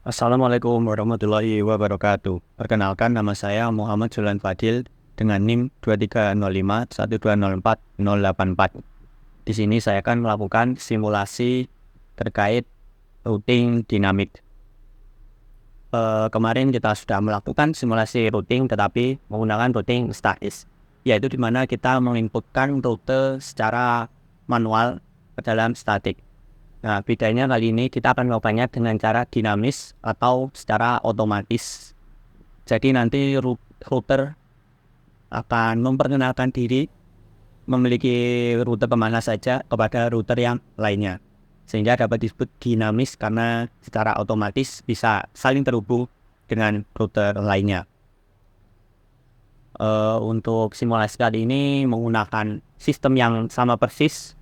Assalamualaikum warahmatullahi wabarakatuh. Perkenalkan, nama saya Muhammad Julan Fadil dengan NIM 2305 1204084. Di sini saya akan melakukan simulasi terkait routing dinamik. Kemarin kita sudah melakukan simulasi routing tetapi menggunakan routing statis, yaitu di mana kita menginputkan rute secara manual ke dalam statik. Nah, bedanya kali ini kita akan melakukannya dengan cara dinamis atau secara otomatis. Jadi nanti router akan memperkenalkan diri memiliki rute kemana saja kepada router yang lainnya, sehingga dapat disebut dinamis karena secara otomatis bisa saling terhubung dengan router lainnya. Untuk simulasi kali ini menggunakan sistem yang sama persis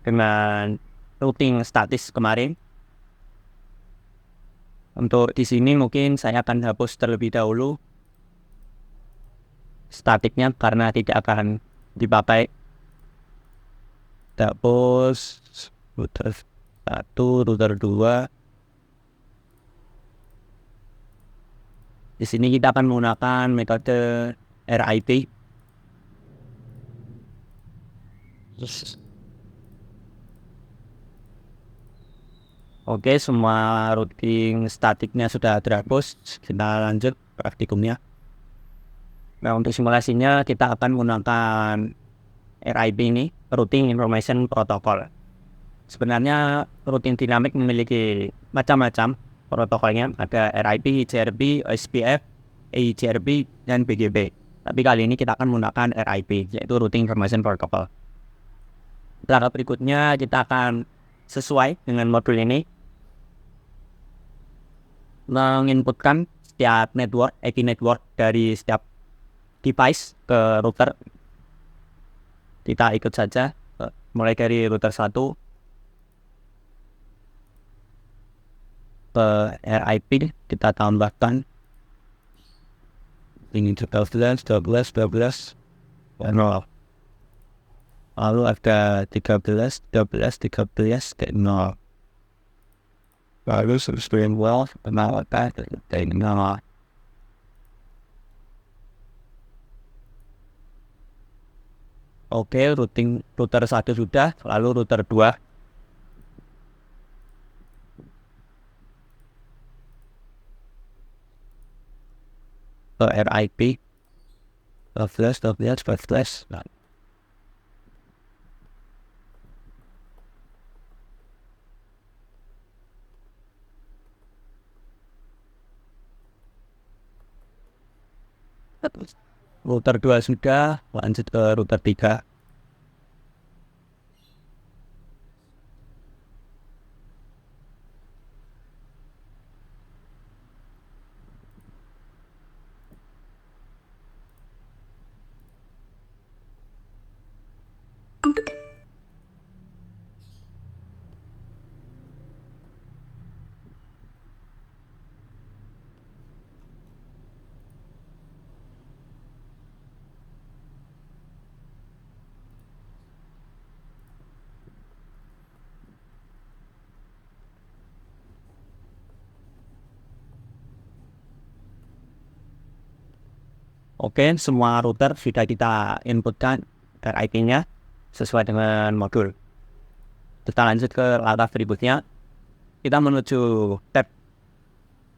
dengan routing statis kemarin. Untuk di sini mungkin saya akan hapus terlebih dahulu statiknya karena tidak akan dipakai. Hapus router 1, router 2. Di sini kita akan menggunakan metode RIP. Oke, semua routing statiknya sudah terhapus. Kita lanjut praktikumnya. Nah, untuk simulasinya kita akan menggunakan RIP ini, Routing Information Protocol. Sebenarnya routing dinamik memiliki macam-macam protokolnya. Ada RIP, IGRP, OSPF, EIGRP, dan BGP. Tapi kali ini kita akan menggunakan RIP, yaitu Routing Information Protocol. Langkah berikutnya kita akan sesuai dengan modul ini menginputkan setiap network, IP network dari setiap device ke router. Kita ikut saja, mulai dari router 1 ke RIP, kita tambahkan ini 12, 12, 12, lalu ada 13, 13, 13, dan 0. Lalu subscribe well, penawatan, dan 0. Oke, router 1 sudah, lalu router 2. Ke RIP 12, 12, 12. Nah, router 2 sudah, lanjut ke router 3. Oke, semua router sudah kita inputkan RIP-nya sesuai dengan modul. Kita lanjut ke langkah berikutnya. Kita menuju tab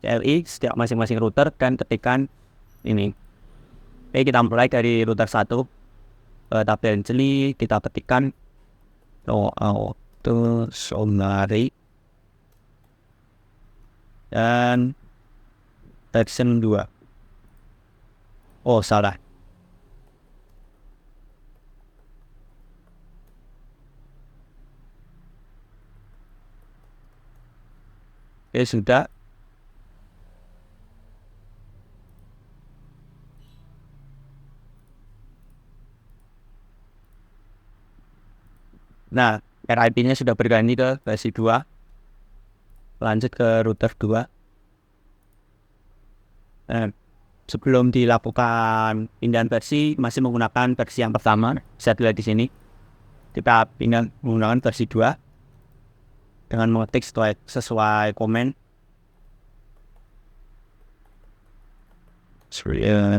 CLI setiap masing-masing router dan ketikkan ini. Oke, kita mulai dari router 1 ke tabel CLI, kita ketikkan auto sonari dan version 2. Oh, salah. Oke, sudah. Nah, RIP-nya sudah berganti ke versi 2. Lanjut ke router 2. Nah, sebelum dilakukan pindahan versi, masih menggunakan versi yang pertama. Bisa dilihat di sini. Kita pindah menggunakan versi 2 dengan mengetik sesuai komen. Saya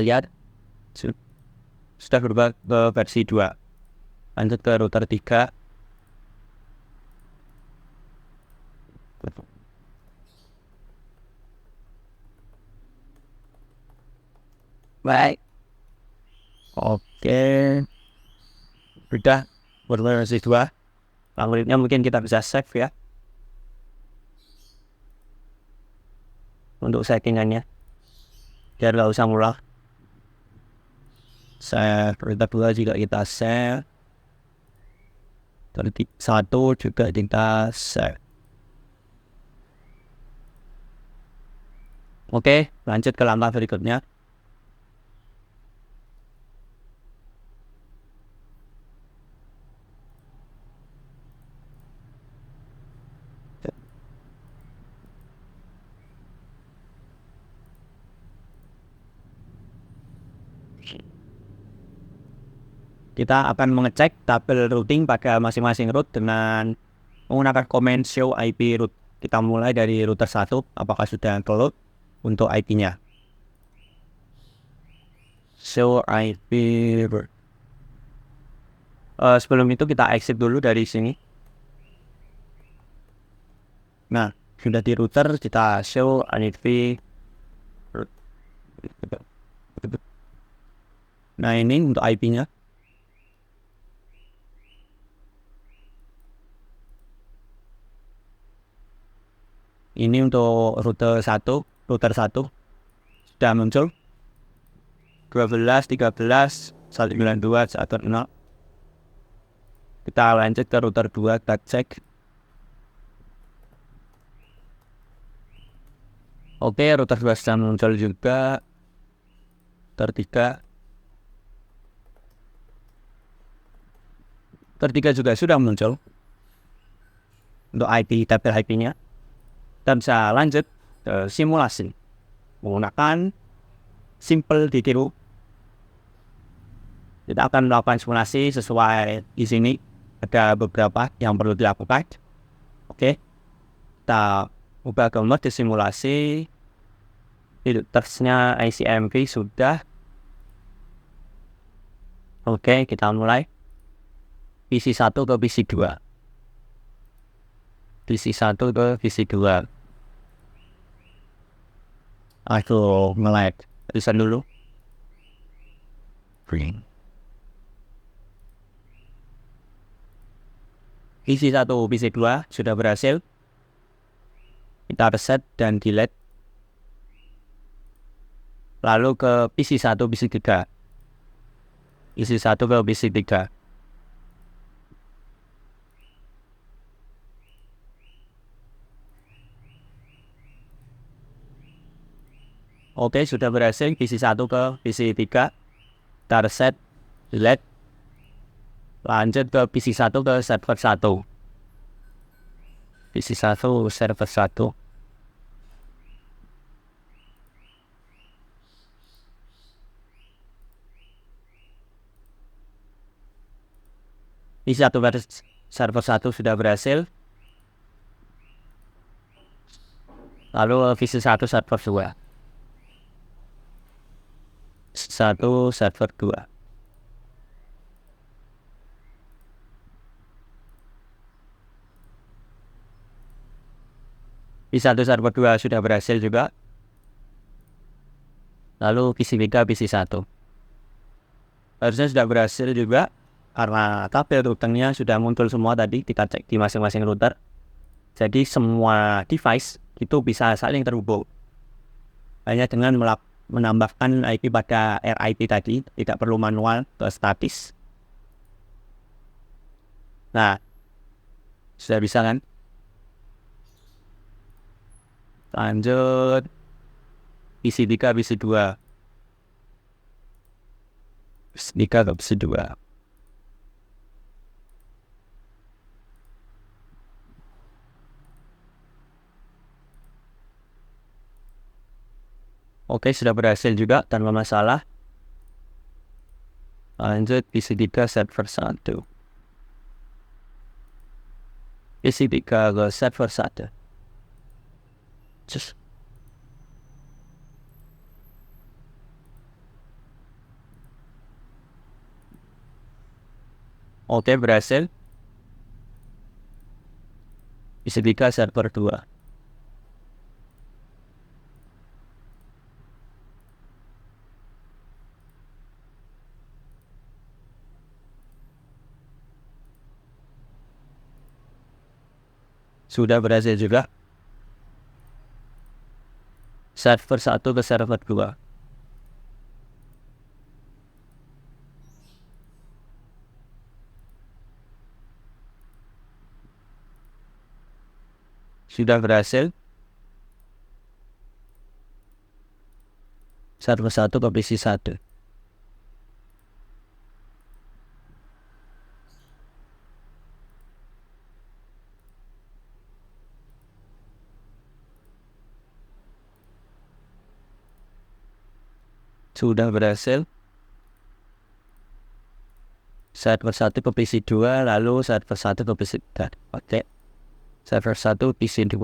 lihat sudah berubah ke versi 2. Lanjut ke router 3. Baik. Oke. Sudah berversi 2. Algoritmanya mungkin kita bisa save ya. Untuk settingannya. Biar nggak usah ngulang. Save router 2 juga kita save. Router 1 juga kita save. Oke, lanjut ke langkah berikutnya. Kita akan mengecek tabel routing pada masing-masing root dengan menggunakan command show IP root. Kita mulai dari router 1, apakah sudah keload untuk IP-nya. Show IP root. Sebelum itu kita exit dulu dari sini. Nah, sudah di router, kita show IP root. Nah, ini untuk IP-nya. Ini untuk router 1 sudah muncul 12, 13, 192, 10. Kita lanjut ke router 2, kita cek. Oke, router 2 sudah muncul juga. Router 3 juga sudah muncul untuk IP, tabel IP-nya. Kita bisa lanjut ke simulasi menggunakan simple ditiru. Kita akan melakukan simulasi sesuai di sini. Ada beberapa yang perlu dilakukan. Oke, kita ubah ke mode simulasi. Filtersnya ICMP sudah. Oke, kita mulai. PC 1 ke PC 2. PC 1 ke PC 2. Aku nge-lag. Tulisan dulu. Bring. PC 1, PC 2 sudah berhasil. Kita reset dan delete. Lalu ke PC 1, PC 3. PC 1 ke PC 3. Oke, sudah berhasil PC 1 ke PC 3. Kita reset, delete. Lanjut ke PC 1 ke server 1. PC 1 server 1. PC 1 server 1 sudah berhasil. Lalu PC 1 server 2. 1 server 2. PC 1 server 2 sudah berhasil juga. Lalu PC 3, PC 1. Harusnya sudah berhasil juga karena tabel routingnya sudah muncul semua tadi. Kita cek di masing-masing router. Jadi semua device itu bisa saling terhubung. Hanya dengan menambahkan IP pada RIP tadi, tidak perlu manual ke statis. Nah, sudah bisa kan? Lanjut PC 3, PC 2. PC 3 ke PC 2. Oke, sudah berhasil juga tanpa masalah. Lanjut PC 3 server 1. PC 3 ke server 1. Cus. Oke, berhasil. PC 3 server 2. Sudah berhasil juga. Server 1 ke server 2. Sudah berhasil. Server 1 ke PC 1. Sudah berhasil. Server 1 ke PC 2, lalu server 1 ke PC 3. Oke. Server 1 PC 2.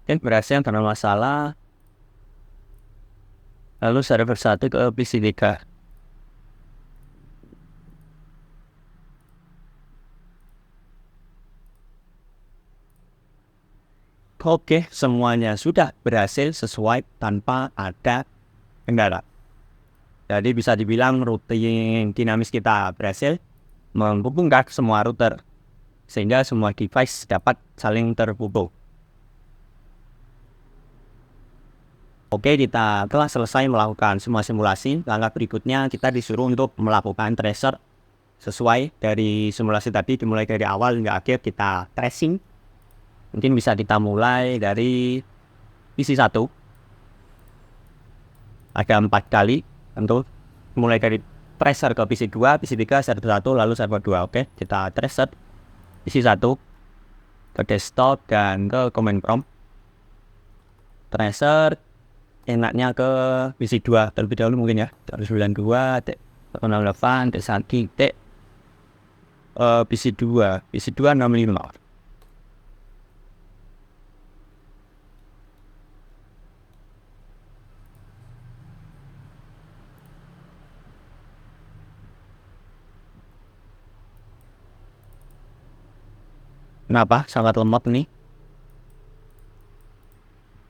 Oke, berhasil karena masalah. Lalu server 1 ke PC 3. Oke, semuanya sudah berhasil sesuai tanpa ada kendala. Jadi bisa dibilang routing dinamis kita berhasil menghubungkan semua router sehingga semua device dapat saling terhubung. Oke, kita telah selesai melakukan semua simulasi. Langkah berikutnya kita disuruh untuk melakukan tracer sesuai dari simulasi tadi, dimulai dari awal hingga akhir kita tracing. Mungkin bisa kita mulai dari PC 1. Ada 4 kali tentu. Mulai dari tracer ke PC 2, PC 3, server 1, lalu server 2. Oke, kita tracer PC 1 ke desktop dan ke command prompt. Tracer enaknya ke PC 2 terlebih dahulu mungkin ya. 92, 68, 1, PC 2, PC 2 65. Kenapa? Sangat lemot nih.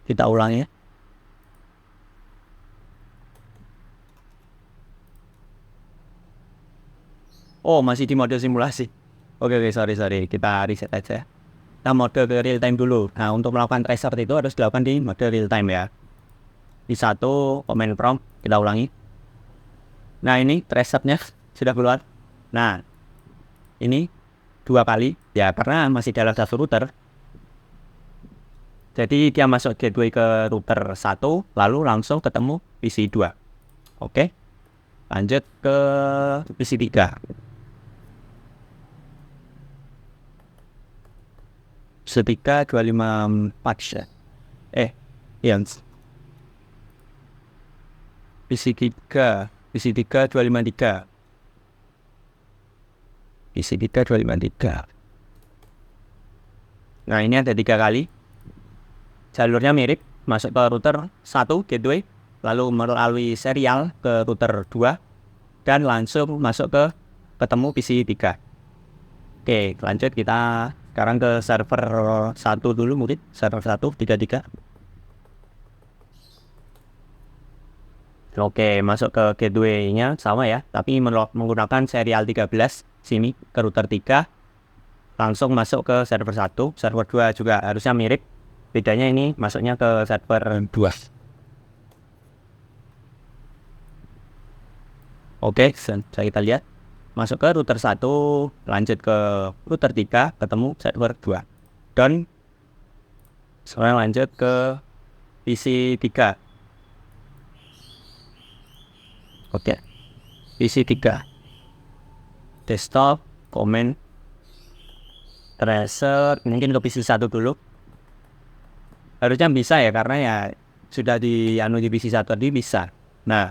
Kita ulangi ya. Oh, masih di mode simulasi. Oke, sorry. Kita reset aja. Kita mode ke real time dulu. Nah, untuk melakukan tracer itu harus dilakukan di mode real time ya. Di 1, command prompt, kita ulangi. Nah, ini tracernya sudah keluar. Nah, ini 2 kali. Ya, karena masih dalam satu router. Jadi, dia masuk gateway ke router 1, lalu langsung ketemu PC 2. Oke. Lanjut ke PC 3. PC 3 254 ya. Iya. PC 3 253. PC 3 253. Nah, ini ada 3 kali. Jalurnya mirip, masuk ke router 1 gateway, lalu melalui serial ke router 2 dan langsung masuk ke ketemu PC 3. Oke, lanjut kita sekarang ke server 1 dulu mungkin. Server 1 33. Oke, masuk ke gateway-nya sama ya, tapi menggunakan serial 13 sini ke router 3. Langsung masuk ke server 1. Server 2 juga harusnya mirip. Bedanya ini masuknya ke server 2. Oke, saya kita lihat. Masuk ke router 1, lanjut ke router 3, ketemu server 2. Dan sekarang lanjut ke PC 3. Oke, PC 3. Desktop, command, tracer, mungkin ke PC 1 dulu. Harusnya bisa ya, karena ya sudah di PC 1 tadi bisa. Nah,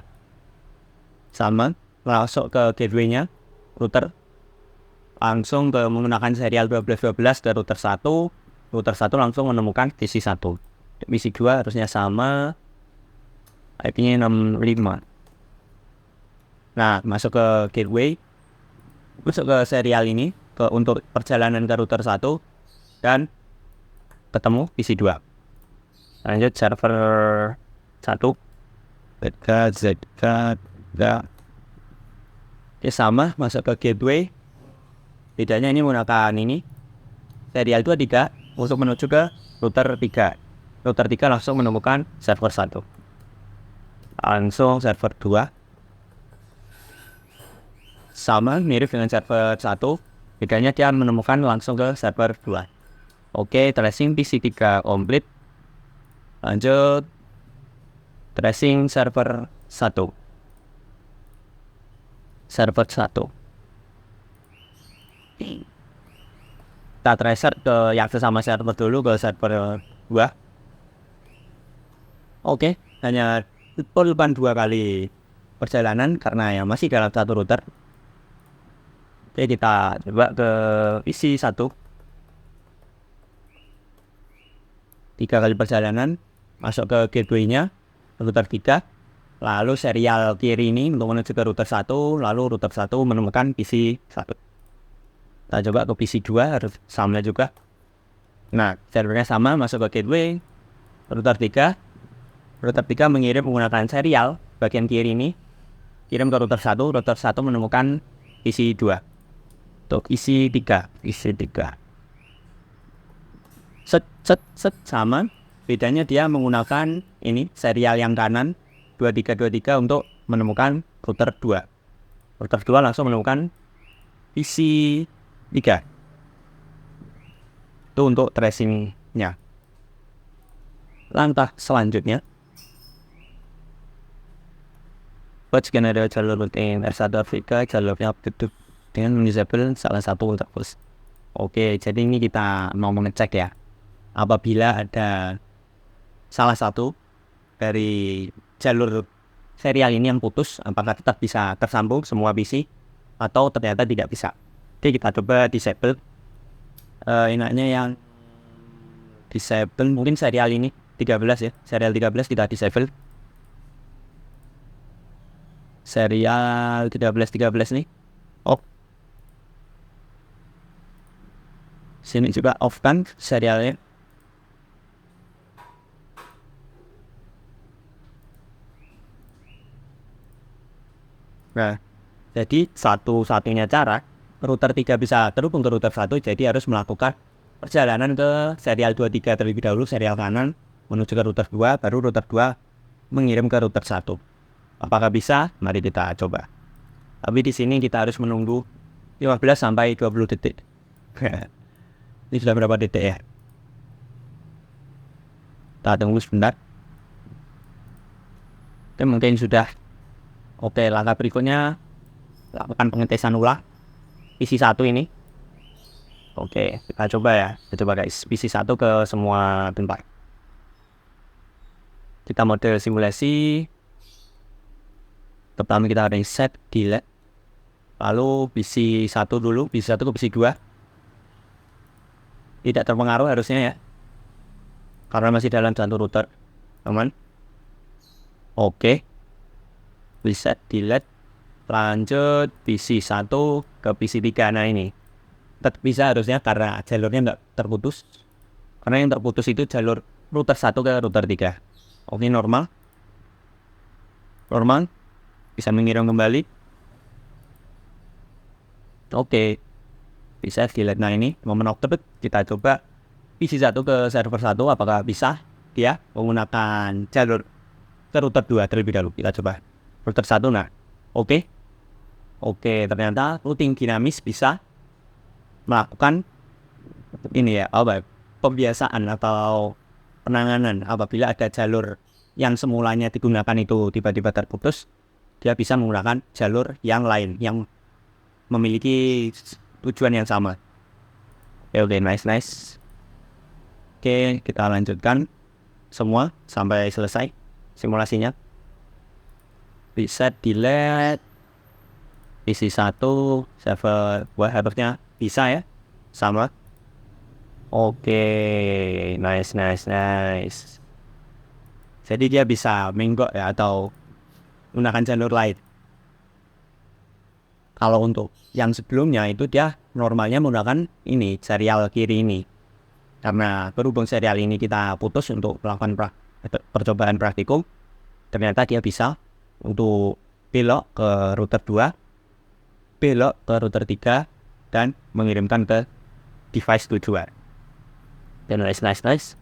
sama, masuk ke gateway-nya, router, langsung ke menggunakan serial 1212 ke router 1. Router 1 langsung menemukan PC 1. PC 2 harusnya sama, IP-nya 65. Nah, masuk ke gateway, masuk ke serial ini untuk perjalanan ke router 1 dan ketemu PC 2. Lanjut server 1 ZK. Oke, sama, masuk ke gateway. Bedanya ini menggunakan ini serial 23 untuk menuju ke router 3. Router 3 langsung menemukan server 1. Langsung server 2. Sama, mirip dengan server 1. Bedanya dia menemukan langsung ke server 2. Oke, tracing PC 3 komplit. Lanjut tracing server 1. Server 1. Kita tracer ke yang sesama server dulu, ke server 2. Oke, hanya perlukan 2 kali perjalanan karena ya masih dalam satu router. Oke, kita coba ke PC 1. 3 kali perjalanan, masuk ke gateway-nya, router 3. Lalu serial kiri ini untuk menuju ke router 1, lalu router 1 menemukan PC 1. Kita coba ke PC 2, harus sama juga. Nah, servernya sama, masuk ke gateway, router 3. Router 3 mengirim menggunakan serial bagian kiri ini, kirim ke router 1, router 1 menemukan PC 2. Untuk isi 3. Set, sama. Bedanya dia menggunakan ini, serial yang kanan, 2323 untuk menemukan router 2. Router 2 langsung menemukan PC 3. Itu untuk tracing-nya. Langkah selanjutnya, buat skenario jalur routing R1 Afrika, jalurnya tutup dengan disable salah satu terus. Oke, jadi ini kita mau mengecek ya, apabila ada salah satu dari jalur serial ini yang putus, apakah tetap bisa tersambung semua PC atau ternyata tidak bisa. Oke, kita coba disable. Enaknya yang disable mungkin serial ini 13 ya, serial 13 kita disable. Serial 13 nih off. Sini juga off kan serialnya. Nah, jadi satu-satunya cara router 3 bisa terhubung ke router 1, jadi harus melakukan perjalanan ke serial 23 terlebih dahulu, serial kanan menuju ke router 2, baru router 2 mengirim ke router 1. Apakah bisa? Mari kita coba. Tapi di sini kita harus menunggu 15 sampai 20 detik. Ini sudah berapa detik ya? Kita tunggu sebentar. Oke, mungkin sudah. Oke, langkah berikutnya lakukan pengetesan ulang PC 1 ini. Oke, kita coba ya. Kita coba guys, PC 1 ke semua tempat. Kita model simulasi. Pertama kita ada set delete. Lalu PC 1 dulu, PC 1 ke PC 2. Tidak terpengaruh harusnya ya, karena masih dalam satu router, aman. Oke, reset delete. Lanjut PC 1 ke PC 3. Nah ini tetap bisa harusnya karena jalurnya nggak terputus, karena yang terputus itu jalur router 1 ke router 3. Oke, normal bisa mengirim kembali. Oke, bisa delete. Nah ini momen of truth. Kita coba PC 1 ke server 1 apakah bisa dia menggunakan jalur ke router 2 terlebih dahulu. Kita coba router 1. Nah Oke, ternyata routing dinamis bisa melakukan ini ya, pembiasaan atau penanganan apabila ada jalur yang semulanya digunakan itu tiba-tiba terputus, dia bisa menggunakan jalur yang lain yang memiliki tujuan yang sama. Oke, nice. Oke, kita lanjutkan semua sampai selesai simulasinya. Reset delete PC 1 server harusnya bisa ya, sama. Oke, nice. Jadi dia bisa menggok ya atau menggunakan jalur lain. Kalau untuk yang sebelumnya itu dia normalnya menggunakan ini serial kiri ini. Karena berhubung serial ini kita putus untuk melakukan percobaan praktikum, ternyata dia bisa untuk belok ke router 2, belok ke router 3, dan mengirimkan ke device tujuan. Dan nice.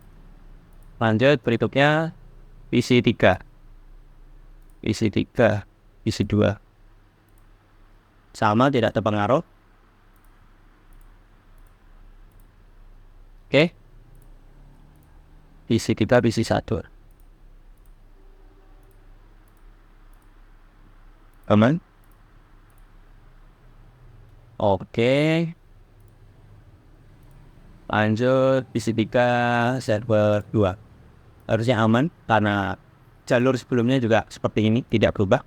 Lanjut berikutnya PC 3, PC 2 sama, tidak terpengaruh. Oke, PC 3, PC 1 aman. Oke, lanjut PC 3 server 2 harusnya aman karena jalur sebelumnya juga seperti ini, tidak berubah.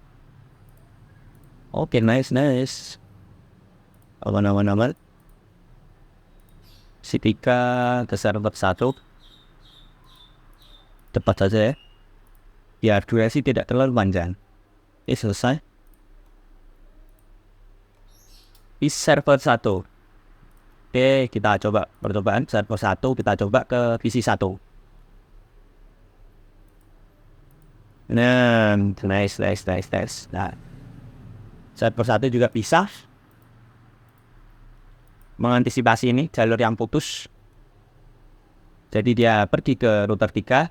Oke, nice. Aman. PC 3 ke server 1 cepat saja ya, biar durasi tidak terlalu panjang. Oke, selesai. Di server 1. Oke, kita coba percobaan server 1, kita coba ke PC 1. Nah, nice. Nah, server 1 juga bisa mengantisipasi ini jalur yang putus. Jadi dia pergi ke router 3.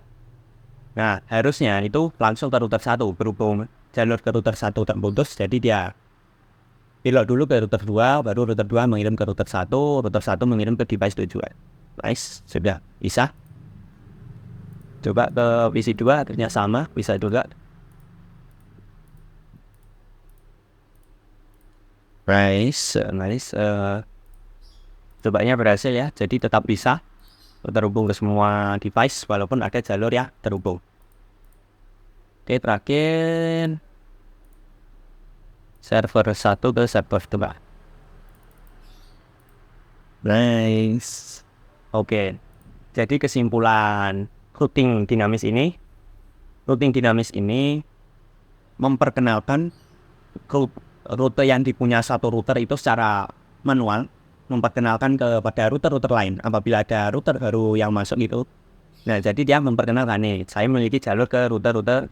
Nah, harusnya itu langsung ke router 1. Berhubung jalur ke router 1 terputus, jadi dia belok dulu ke router 2, baru router 2 mengirim ke router 1, router 1 mengirim ke device tujuan. Nice, sudah bisa. Coba ke PC 2, akhirnya sama, bisa juga. Nice. Cobanya berhasil ya, jadi tetap bisa terhubung ke semua device walaupun ada jalur yang terhubung. Oke, terakhir server 1 ke server 2. Nice. Oke, jadi kesimpulan routing dinamis ini memperkenalkan rute yang dipunya satu router itu secara manual, memperkenalkan kepada router-router lain apabila ada router baru yang masuk gitu. Nah, jadi dia memperkenalkan nih, saya memiliki jalur ke router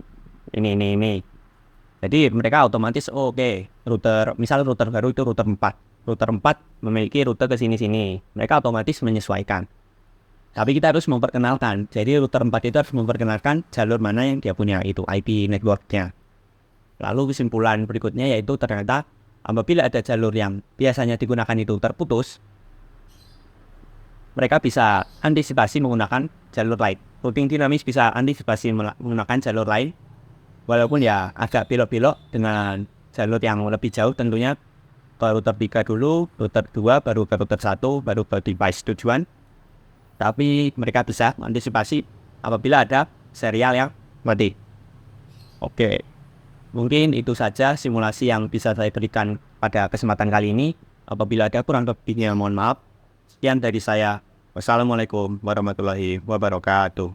ini. Jadi mereka otomatis misal router baru itu router 4. Router 4 memiliki rute ke sini. Mereka otomatis menyesuaikan. Tapi kita harus memperkenalkan. Jadi router 4 itu harus memperkenalkan jalur mana yang dia punya, itu IP networknya. Lalu kesimpulan berikutnya yaitu ternyata apabila ada jalur yang biasanya digunakan itu terputus, mereka bisa antisipasi menggunakan jalur lain. Routing dinamis bisa antisipasi menggunakan jalur lain, walaupun ya agak belok-belok dengan jalur yang lebih jauh tentunya, ke router 3 dulu, router 2, baru ke router 1, baru ke device tujuan. Tapi mereka bisa antisipasi apabila ada serial yang mati. Oke, mungkin itu saja simulasi yang bisa saya berikan pada kesempatan kali ini. Apabila ada kurang lebihnya mohon maaf. Sekian dari saya. Wassalamualaikum warahmatullahi wabarakatuh.